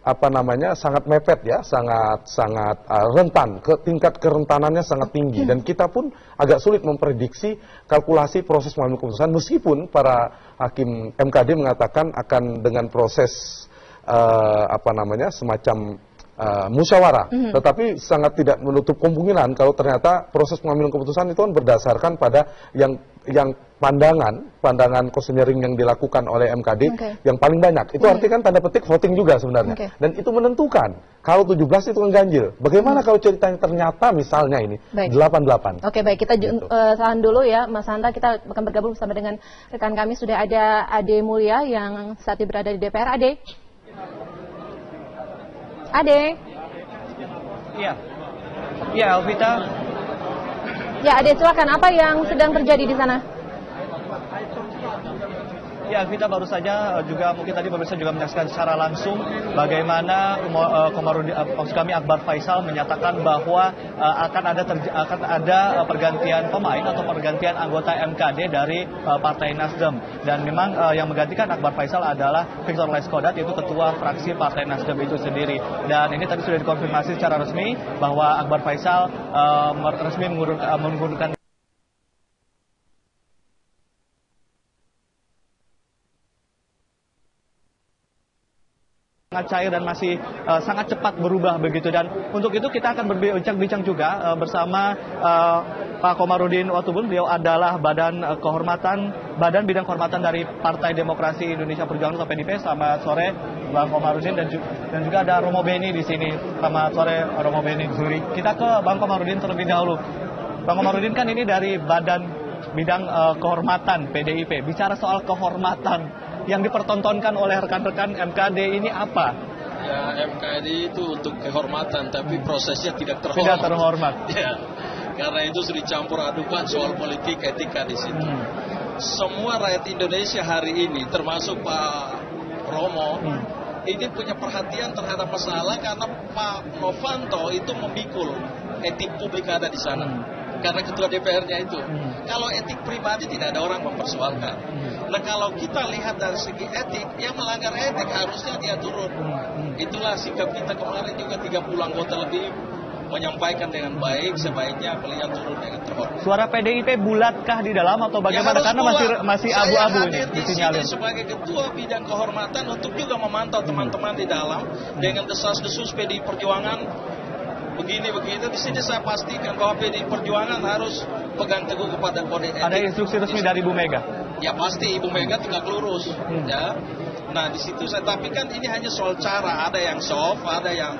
apa namanya sangat mepet ya, sangat rentan, tingkat kerentanannya sangat tinggi, dan kita pun agak sulit memprediksi kalkulasi proses pengambilan keputusan, meskipun para hakim MKD mengatakan akan dengan proses apa namanya semacam musyawarah, tetapi sangat tidak menutup kemungkinan kalau ternyata proses pengambilan keputusan itu kan berdasarkan pada yang pandangan questionnaire yang dilakukan oleh MKD yang paling banyak. Itu artinya kan tanda petik voting juga sebenarnya. Dan itu menentukan kalau 17 itu kan ganjil. Bagaimana kalau ceritanya ternyata misalnya ini 88. Oke, baik, kita tahan dulu ya Mas Hanta, kita akan bergabung bersama dengan rekan kami. Sudah ada Ade Mulya yang saat ini berada di DPR. Ade. Iya, Alvita. Ya, Ade, silakan. Apa yang sedang terjadi di sana? Ya, Alvita, baru saja juga mungkin tadi pemirsa juga menyaksikan secara langsung bagaimana maksud kami Akbar Faisal menyatakan bahwa akan ada pergantian pemain atau pergantian anggota MKD dari Partai Nasdem, dan memang yang menggantikan Akbar Faisal adalah Victor Laiskodat, yaitu ketua fraksi Partai Nasdem itu sendiri. Dan ini tadi sudah dikonfirmasi secara resmi bahwa Akbar Faisal resmi mengundurkan sangat cair dan masih sangat cepat berubah begitu. Dan untuk itu kita akan berbincang juga bersama Pak Komarudin Watubun. Beliau adalah Badan Bidang Kehormatan dari Partai Demokrasi Indonesia Perjuangan atau PDIP. Selamat sore Bang Komarudin, dan juga ada Romo Beni di sini. Selamat sore Romo Beni. Kita ke Bang Komarudin terlebih dahulu. Bang Komarudin kan ini dari Badan Bidang Kehormatan PDIP. Bicara soal kehormatan yang dipertontonkan oleh rekan-rekan MKD ini apa? Ya, MKD itu untuk kehormatan, tapi prosesnya tidak terhormat. Tidak terhormat. Ya, karena itu sudah dicampur adukan soal politik, etika di situ. Semua rakyat Indonesia hari ini, termasuk Pak Romo, ini punya perhatian terhadap masalah karena Pak Novanto itu memikul etik publik ada di sana. Karena ketua DPR-nya itu. Kalau etik pribadi tidak ada orang mempersoalkan. Nah, kalau kita lihat dari segi etik, yang melanggar etik harusnya dia turun. Itulah sikap kita kemarin juga 30 anggota lebih menyampaikan dengan baik, sebaiknya beliau turun dengan terhormat. Suara PDIP bulatkah di dalam atau bagaimana? Ya, karena masih abu-abu ini disinyalir. Saya sebagai ketua bidang kehormatan untuk juga memantau teman-teman di dalam dengan desas-desus PDI Perjuangan. Begini di sini saya pastikan bahwa PDI Perjuangan harus pegang teguh kepada kode etik. Ada instruksi resmi dari Ibu Mega? Ya pasti, Ibu Mega tegak lurus. Ya. Nah di situ tapi kan ini hanya soal cara, ada yang soft, ada yang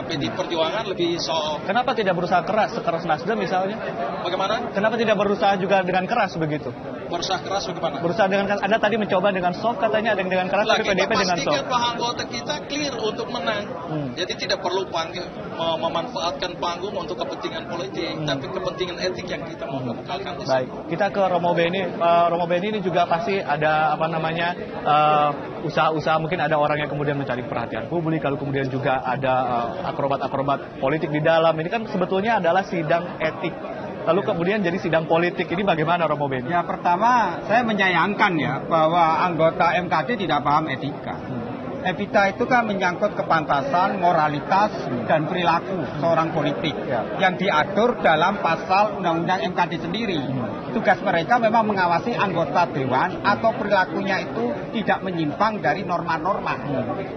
PDI Perjuangan lebih soft. Kenapa tidak berusaha sekeras Nasdem misalnya? Bagaimana? Kenapa tidak berusaha juga dengan keras begitu? Berusaha keras bagaimana? Berusaha dengan, Anda tadi mencoba dengan soft, katanya ada yang dengan keras, tapi PDIP dengan soft. Kita pastikan bahwa anggota kita clear untuk menang. Jadi tidak perlu memanfaatkan panggung untuk kepentingan politik, tapi kepentingan etik yang kita mau kemukakan. Baik, kita ke Romo Beni. Romo Beni ini juga pasti ada usaha-usaha, mungkin ada orang yang kemudian mencari perhatian publik, lalu kemudian juga ada akrobat-akrobat politik di dalam. Ini kan sebetulnya adalah sidang etik, lalu kemudian jadi sidang politik. Ini bagaimana Romo Beni? Ya, pertama saya menyayangkan ya bahwa anggota MKD tidak paham etika. Etika itu kan menyangkut kepantasan, moralitas, dan perilaku seorang politik yang diatur dalam pasal Undang-Undang MKD sendiri. Tugas mereka memang mengawasi anggota dewan atau perilakunya itu tidak menyimpang dari norma-norma.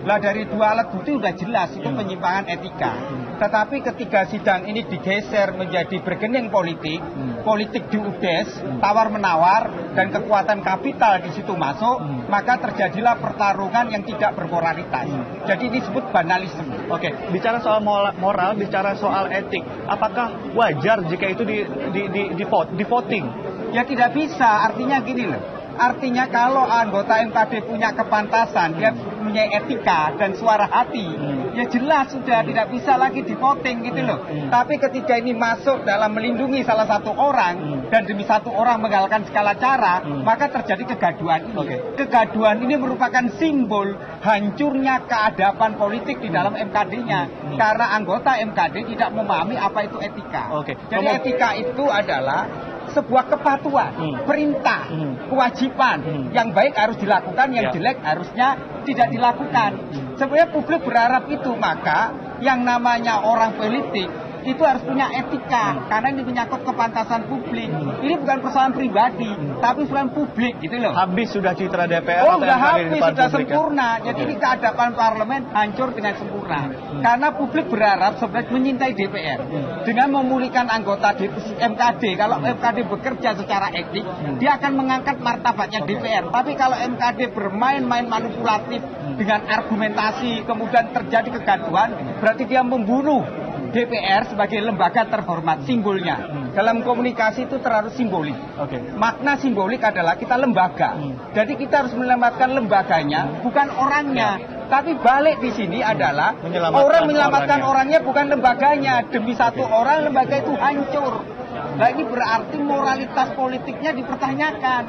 Lah dari dua alat bukti sudah jelas itu penyimpangan etika. Tetapi ketika sidang ini digeser menjadi bergening politik, politik diudes, tawar-menawar, dan kekuatan kapital di situ masuk, maka terjadilah pertarungan yang tidak bermoralitas. Jadi ini disebut banalisme. Oke, bicara soal moral, bicara soal etik, apakah wajar jika itu di voting? Ya tidak bisa, artinya gini loh. Artinya kalau anggota MKD punya kepantasan, dia punya etika dan suara hati, ya jelas sudah tidak bisa lagi di voting gitu loh. Tapi ketika ini masuk dalam melindungi salah satu orang dan demi satu orang menggalakkan segala cara, maka terjadi kegaduhan ini. Kegaduhan ini merupakan simbol hancurnya keadaban politik di dalam MKD-nya karena anggota MKD tidak memahami apa itu etika. Jadi etika itu adalah sebuah kepatuhan, perintah, kewajiban. Yang baik harus dilakukan, yang jelek harusnya tidak dilakukan. Sebenarnya publik berharap itu, maka yang namanya orang politik itu harus punya etika, karena ini menyangkut kepantasan publik. Ini bukan persoalan pribadi, tapi persoalan publik, gitu loh. Habis sudah citra DPR. Oh, sudah habis, sudah publik, sempurna. ya? Jadi ini keadaban parlemen hancur dengan sempurna. Karena publik berharap sebenarnya mencintai DPR. Dengan memulihkan anggota MKD, kalau MKD bekerja secara etik, dia akan mengangkat martabatnya DPR. Tapi kalau MKD bermain-main manipulatif dengan argumentasi, kemudian terjadi kegaduhan, berarti dia membunuh DPR sebagai lembaga terhormat, simbolnya. Dalam komunikasi itu terlalu simbolik. Makna simbolik adalah kita lembaga. Jadi kita harus menyelamatkan lembaganya, bukan orangnya. Tapi balik di sini adalah orang menyelamatkan orangnya, bukan lembaganya. Demi satu orang, lembaga itu hancur. Nah, ini berarti moralitas politiknya dipertanyakan.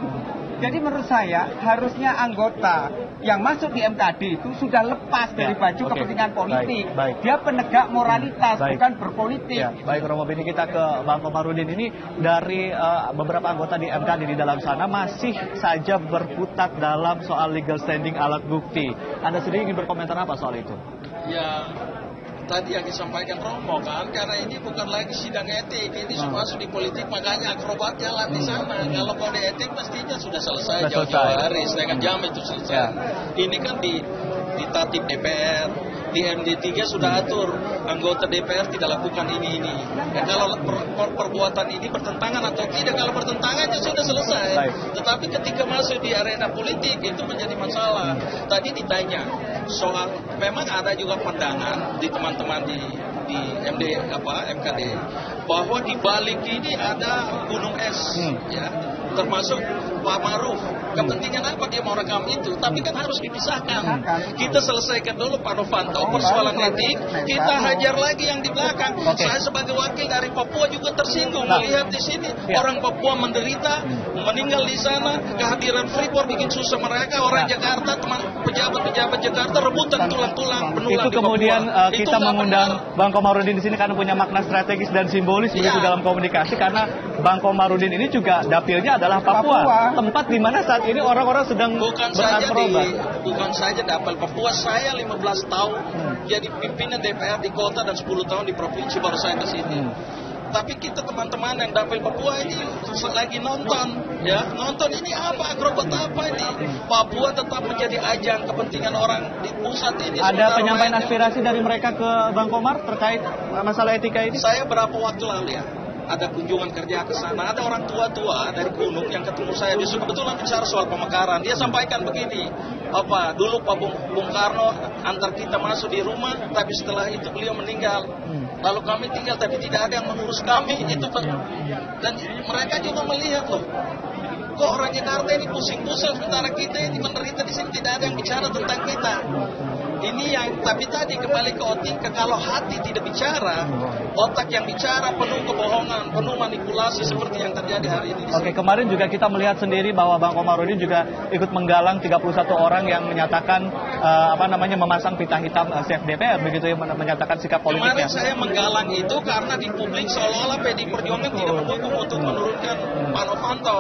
Jadi menurut saya harusnya anggota yang masuk di MKD itu sudah lepas dari baju kepentingan politik. Baik. Dia penegak moralitas, bukan berpolitik. Ya, baik Romo Beni, kita ke Bang Komarudin. Ini dari beberapa anggota di MKD di dalam sana masih saja berkutat dalam soal legal standing alat bukti. Anda sendiri ingin berkomentar apa soal itu? Ya, tadi yang disampaikan Romo kan, karena ini bukan lagi sidang etik, ini masuk di politik, makanya akrobat jalan di sana. Kalau kode etik mestinya sudah selesai jauh-jauh hari, setengah jam itu selesai. Ini kan di tatip DPR, di MD3 sudah atur anggota DPR tidak lakukan ini. Ya, kalau perbuatan ini bertentangan atau tidak, kalau bertentangan ya sudah selesai. Tetapi ketika masuk di arena politik itu menjadi masalah. Tadi ditanya soal, memang ada juga pandangan di teman-teman di MKD bahwa di balik ini ada gunung es, ya, termasuk Pak Maruf. Kepentingan apa dia mau rekam itu? Tapi kan harus dipisahkan. Kita selesaikan dulu Pak Novanto persoalan etik, kita hajar lagi yang di belakang. Saya sebagai wakil dari Papua juga tersinggung melihat di sini orang Papua menderita, meninggal di sana, kehadiran Freeport bikin susah mereka. Orang Jakarta, teman pejabat-pejabat Jakarta rebutan tulang-tulang benulang itu di Papua. kemudian kita mengundang Bang Komarudin di sini karena punya makna strategis dan simbolis begitu dalam komunikasi, karena Bang Komarudin ini juga dapilnya adalah Papua. Tempat di mana saat ini orang-orang sedang berakrobat. Bukan saja dapil Papua, saya 15 tahun jadi pimpinan DPR di kota dan 10 tahun di provinsi baru saya ke sini. Tapi kita teman-teman yang dapil Papua ini lagi nonton, ya, nonton ini apa, akrobat apa ini. Papua tetap menjadi ajang kepentingan orang di pusat ini. Ada penyampaian aspirasi dari mereka ke Bang Komar terkait masalah etika ini? Saya berapa waktu lalu ya, ada kunjungan kerja ke sana, ada orang tua-tua dari gunung yang ketemu saya, justru kebetulan bicara soal pemekaran. Dia sampaikan begini, apa, dulu Pak Bung Karno antar kita masuk di rumah, tapi setelah itu beliau meninggal. Lalu kami tinggal, tapi tidak ada yang mengurus kami. Dan mereka juga melihat loh, kok orang Jakarta ini pusing-pusing, sementara kita ini menderita di sini, tidak ada yang bicara tentang kita. Ini yang, tapi tadi kembali ke otak, kalau hati tidak bicara, otak yang bicara penuh kebohongan, penuh manipulasi seperti yang terjadi hari ini. Oke, kemarin juga kita melihat sendiri bahwa Bang Komarudin juga ikut menggalang 31 orang yang menyatakan memasang pita hitam safe DPR, begitu ya, menyatakan sikap politiknya. Kemarin saya menggalang itu karena di publik seolah-olah PD Perjuangan tidak mendukung untuk menurunkan Pak Novanto.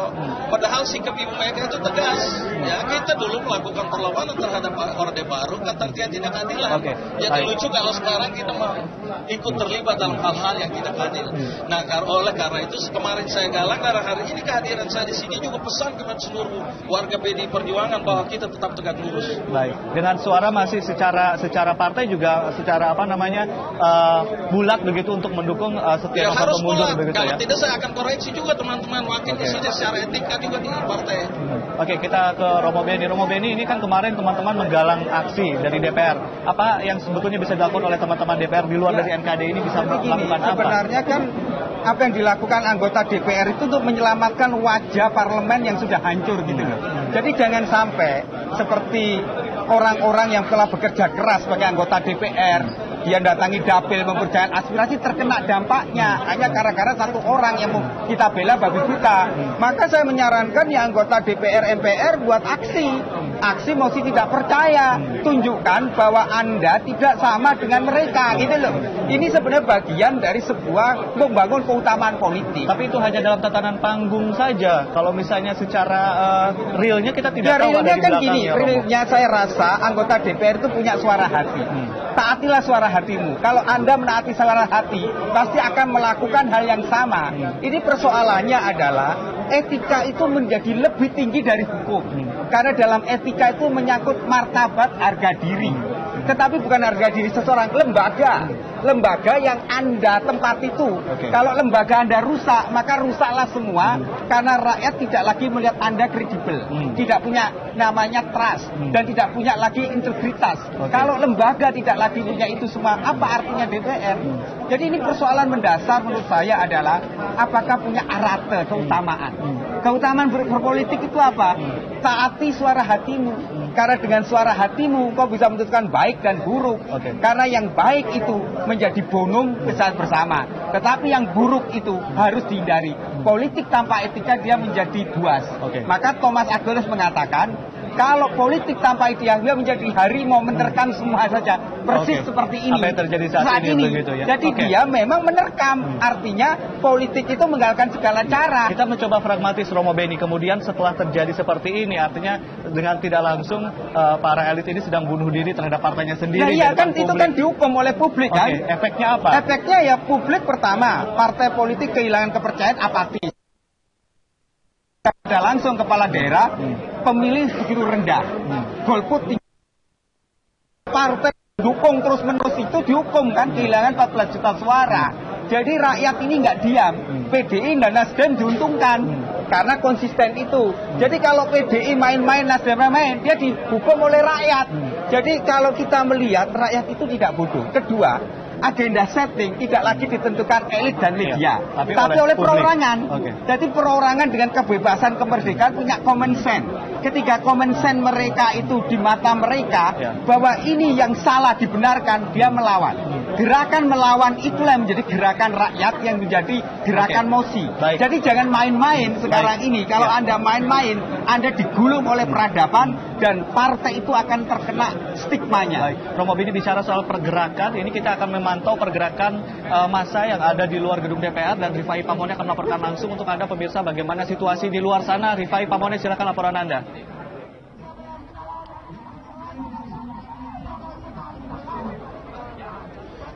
Padahal sikap Ibu Mega itu tegas. Ya, kita dulu melakukan perlawanan terhadap Orde Baru, kata tidak keadilan. Jadi lucu kalau sekarang kita ikut terlibat dalam hal-hal yang tidak adil. Nah, oleh karena itu kemarin saya galang, karena hari ini kehadiran saya di sini juga pesan kepada seluruh warga PD Perjuangan bahwa kita tetap tegak lurus. Baik, dengan suara masih secara partai juga secara bulat begitu untuk mendukung Setia Novanto mundur begitu ya. Kalau tidak saya akan koreksi juga teman-teman wakil di sini secara etika juga di partai. Oke, kita ke Romo Beni. Romo Beni, ini kan kemarin teman-teman menggalang aksi dari DPR. Apa yang sebetulnya bisa dilakukan oleh teman-teman DPR di luar dari MKD ini bisa melakukan apa? Sebenarnya kan apa yang dilakukan anggota DPR itu untuk menyelamatkan wajah parlemen yang sudah hancur gitu loh. Jadi jangan sampai seperti orang-orang yang telah bekerja keras sebagai anggota DPR, dia datangi dapil memperjuangkan aspirasi, terkena dampaknya hanya gara-gara satu orang yang kita bela babi buta. Maka saya menyarankan ya anggota DPR MPR buat aksi. aksi mosi tidak percaya. Tunjukkan bahwa Anda tidak sama dengan mereka, gitu loh. Ini sebenarnya bagian dari sebuah membangun keutamaan politik. Tapi itu hanya dalam tatanan panggung saja. Kalau misalnya secara realnya kita tidak tahu realnya ada di kan belakangnya. gini, realnya saya rasa anggota DPR itu punya suara hati. Taatilah suara hatimu. Kalau Anda menaati suara hati, pasti akan melakukan hal yang sama. Ini persoalannya adalah etika itu menjadi lebih tinggi dari hukum. Karena dalam etika itu menyangkut martabat harga diri. Tetapi bukan harga diri seseorang, lembaga. Lembaga yang Anda tempat itu. Kalau lembaga Anda rusak, maka rusaklah semua. Karena rakyat tidak lagi melihat Anda kredibel. Tidak punya namanya trust. Dan tidak punya lagi integritas. Kalau lembaga tidak lagi punya itu semua, apa artinya DPR? Jadi ini persoalan mendasar menurut saya adalah apakah punya arate, keutamaan. Keutamaan berpolitik itu apa? Taati suara hatimu. Karena dengan suara hatimu kau bisa menentukan baik dan buruk. Karena yang baik itu menjadi bonum besar bersama. Tetapi yang buruk itu harus dihindari. Politik tanpa etika dia menjadi buas. Maka Thomas Aquinas mengatakan, kalau politik tanpa etika dia menjadi harimau menerkam semua saja. Persis seperti ini. Apa yang terjadi saat ini begitu ya. Jadi dia memang menerkam. Artinya politik itu menggalakkan segala cara. Kita mencoba pragmatis, Romo Beni. Kemudian setelah terjadi seperti ini, artinya dengan tidak langsung para elit ini sedang bunuh diri terhadap partainya sendiri. Iya kan itu kan dihukum oleh publik kan. Efeknya apa? Efeknya ya publik pertama, partai politik kehilangan kepercayaan, apatis. Ada langsung kepala daerah, pemilih begitu rendah, golput tinggi. Partai dukung terus-menerus itu dihukum kan, kehilangan 14 juta suara. Jadi rakyat ini nggak diam. PDI dan Nasdem diuntungkan karena konsisten itu. Jadi kalau PDI main-main, Nasdem main, dia dihukum oleh rakyat. Jadi kalau kita melihat rakyat itu tidak bodoh. Kedua, agenda setting tidak lagi ditentukan elit dan media, tapi oleh perorangan. Jadi perorangan dengan kebebasan kemerdekaan punya common sense. Ketika common sense mereka itu di mata mereka bahwa ini yang salah dibenarkan, dia melawan. Gerakan melawan itulah yang menjadi gerakan rakyat yang menjadi gerakan mosi. Jadi jangan main-main sekarang ini. Kalau Anda main-main, Anda digulung oleh peradaban dan partai itu akan terkena stigmanya. Romo Beni bicara soal pergerakan, ini kita akan memantau pergerakan massa yang ada di luar gedung DPR dan Rifai Pamone akan melaporkan langsung untuk Anda pemirsa bagaimana situasi di luar sana. Rifai Pamone, silakan laporan Anda.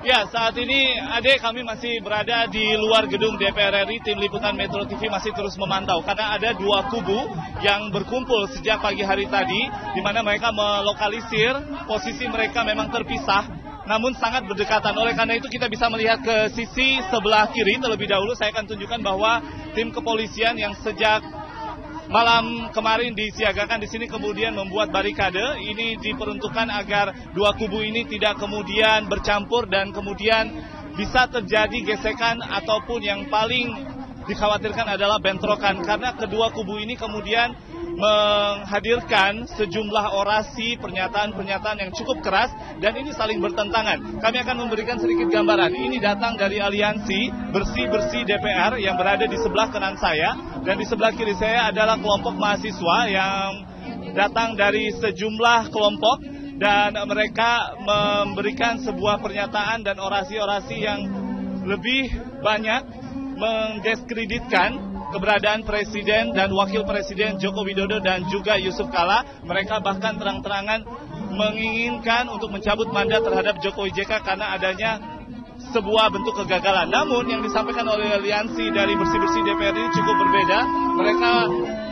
Ya, saat ini kami masih berada di luar gedung DPR RI. Tim Liputan Metro TV masih terus memantau karena ada dua kubu yang berkumpul sejak pagi hari tadi, di mana mereka melokalisir posisi mereka memang terpisah, namun sangat berdekatan. Oleh karena itu kita bisa melihat ke sisi sebelah kiri terlebih dahulu. Saya akan tunjukkan bahwa tim kepolisian yang sejak malam kemarin disiagakan di sini kemudian membuat barikade. Ini diperuntukkan agar dua kubu ini tidak kemudian bercampur dan kemudian bisa terjadi gesekan ataupun yang paling dikhawatirkan adalah bentrokan, karena kedua kubu ini kemudian menghadirkan sejumlah orasi, pernyataan-pernyataan yang cukup keras dan ini saling bertentangan. Kami akan memberikan sedikit gambaran. Ini datang dari aliansi Bersih-Bersih DPR yang berada di sebelah kanan saya, dan di sebelah kiri saya adalah kelompok mahasiswa yang datang dari sejumlah kelompok dan mereka memberikan sebuah pernyataan dan orasi-orasi yang lebih banyak mendiskreditkan keberadaan Presiden dan Wakil Presiden Joko Widodo dan juga Yusuf Kala. Mereka bahkan terang-terangan menginginkan untuk mencabut mandat terhadap Jokowi JK karena adanya sebuah bentuk kegagalan. Namun yang disampaikan oleh aliansi dari Bersih-Bersih DPR ini cukup berbeda. Mereka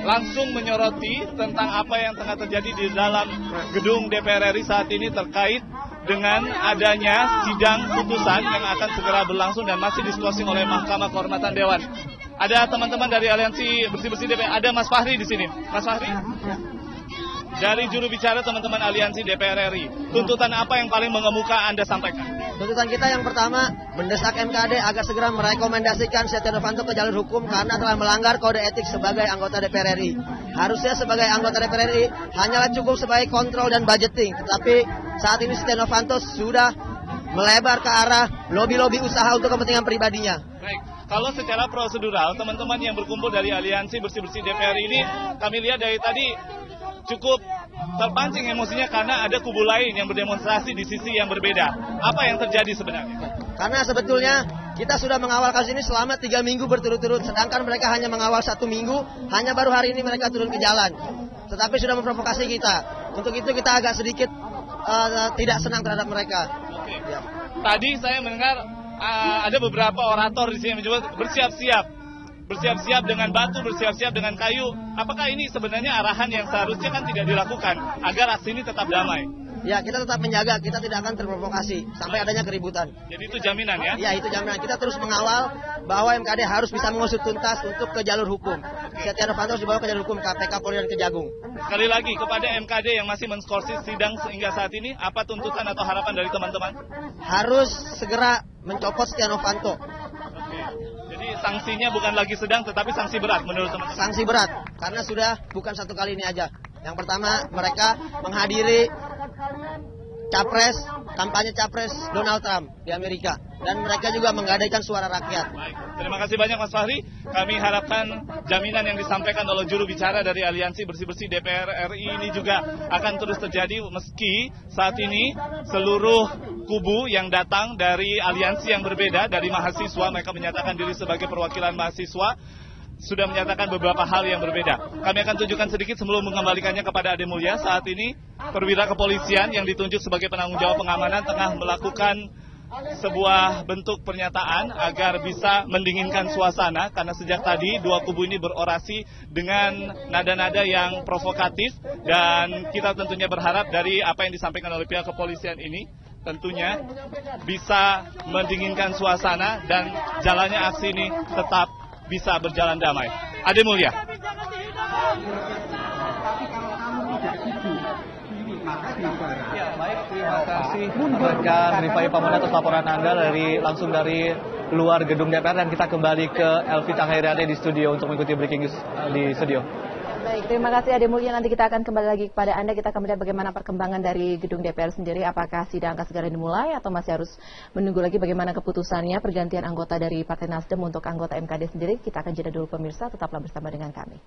langsung menyoroti tentang apa yang tengah terjadi di dalam gedung DPR RI saat ini terkait dengan adanya sidang putusan yang akan segera berlangsung dan masih diskusi oleh Mahkamah Kehormatan Dewan. Ada teman-teman dari aliansi Bersih-Bersih DPR, ada Mas Fahri di sini. Mas Fahri, dari juru bicara teman-teman aliansi DPR RI, tuntutan apa yang paling mengemuka Anda sampaikan? Tuntutan kita yang pertama, mendesak MKD agar segera merekomendasikan Setia Novanto ke jalur hukum karena telah melanggar kode etik sebagai anggota DPR RI. Harusnya sebagai anggota DPR RI hanyalah cukup sebagai kontrol dan budgeting, tetapi saat ini Setia Novanto sudah melebar ke arah lobi-lobi usaha untuk kepentingan pribadinya. Baik. Kalau secara prosedural, teman-teman yang berkumpul dari aliansi Bersih-Bersih DPR ini, kami lihat dari tadi cukup terpancing emosinya karena ada kubu lain yang berdemonstrasi di sisi yang berbeda. Apa yang terjadi sebenarnya? Karena sebetulnya kita sudah mengawal kasus ini selama 3 minggu berturut-turut, sedangkan mereka hanya mengawal 1 minggu, hanya baru hari ini mereka turun ke jalan. Tetapi sudah memprovokasi kita. Untuk itu kita agak sedikit tidak senang terhadap mereka. Oke. Ya. Tadi saya mendengar ada beberapa orator di sini menyebut bersiap-siap dengan batu, bersiap-siap dengan kayu. Apakah ini sebenarnya arahan yang seharusnya kan tidak dilakukan agar aksi ini tetap damai? Ya, kita tetap menjaga, kita tidak akan terprovokasi sampai adanya keributan. Jadi itu jaminan ya? Ya, itu jaminan. Kita terus mengawal bahwa MKD harus bisa mengusut tuntas untuk ke jalur hukum. Setia Novanto harus dibawa ke jalur hukum KPK, Polri, dan Kejagung. Sekali lagi, kepada MKD yang masih menskorsing sidang sehingga saat ini, apa tuntutan atau harapan dari teman-teman? Harus segera mencopot Setia Novanto. Oke. Jadi sanksinya bukan lagi sedang, tetapi sanksi berat menurut teman-teman? Sanksi berat, karena sudah bukan 1 kali ini aja. Yang pertama, mereka menghadiri kampanye Capres Donald Trump di Amerika. Dan mereka juga menggadaikan suara rakyat. Baik, terima kasih banyak Mas Fahri. Kami harapkan jaminan yang disampaikan oleh juru bicara dari Aliansi Bersih-Bersih DPR RI ini juga akan terus terjadi meski saat ini seluruh kubu yang datang dari aliansi yang berbeda, dari mahasiswa, mereka menyatakan diri sebagai perwakilan mahasiswa, sudah menyatakan beberapa hal yang berbeda. Kami akan tunjukkan sedikit sebelum mengembalikannya kepada Ade Mulya. Saat ini perwira kepolisian yang ditunjuk sebagai penanggung jawab pengamanan tengah melakukan sebuah bentuk pernyataan agar bisa mendinginkan suasana, karena sejak tadi dua kubu ini berorasi dengan nada-nada yang provokatif, dan kita tentunya berharap dari apa yang disampaikan oleh pihak kepolisian ini tentunya bisa mendinginkan suasana dan jalannya aksi ini tetap bisa berjalan damai. Ade Mulya. Ya, baik, terima kasih rekan Rifai Pamona atas laporan Anda langsung dari luar gedung DPR, dan kita kembali ke Elvita Khairiade di studio untuk mengikuti breaking news di studio. Baik, terima kasih Ade Mulya. Nanti kita akan kembali lagi kepada Anda. Kita akan melihat bagaimana perkembangan dari gedung DPR sendiri. Apakah sidang akan segera dimulai atau masih harus menunggu lagi bagaimana keputusannya pergantian anggota dari Partai Nasdem untuk anggota MKD sendiri. Kita akan jeda dulu pemirsa, tetaplah bersama dengan kami.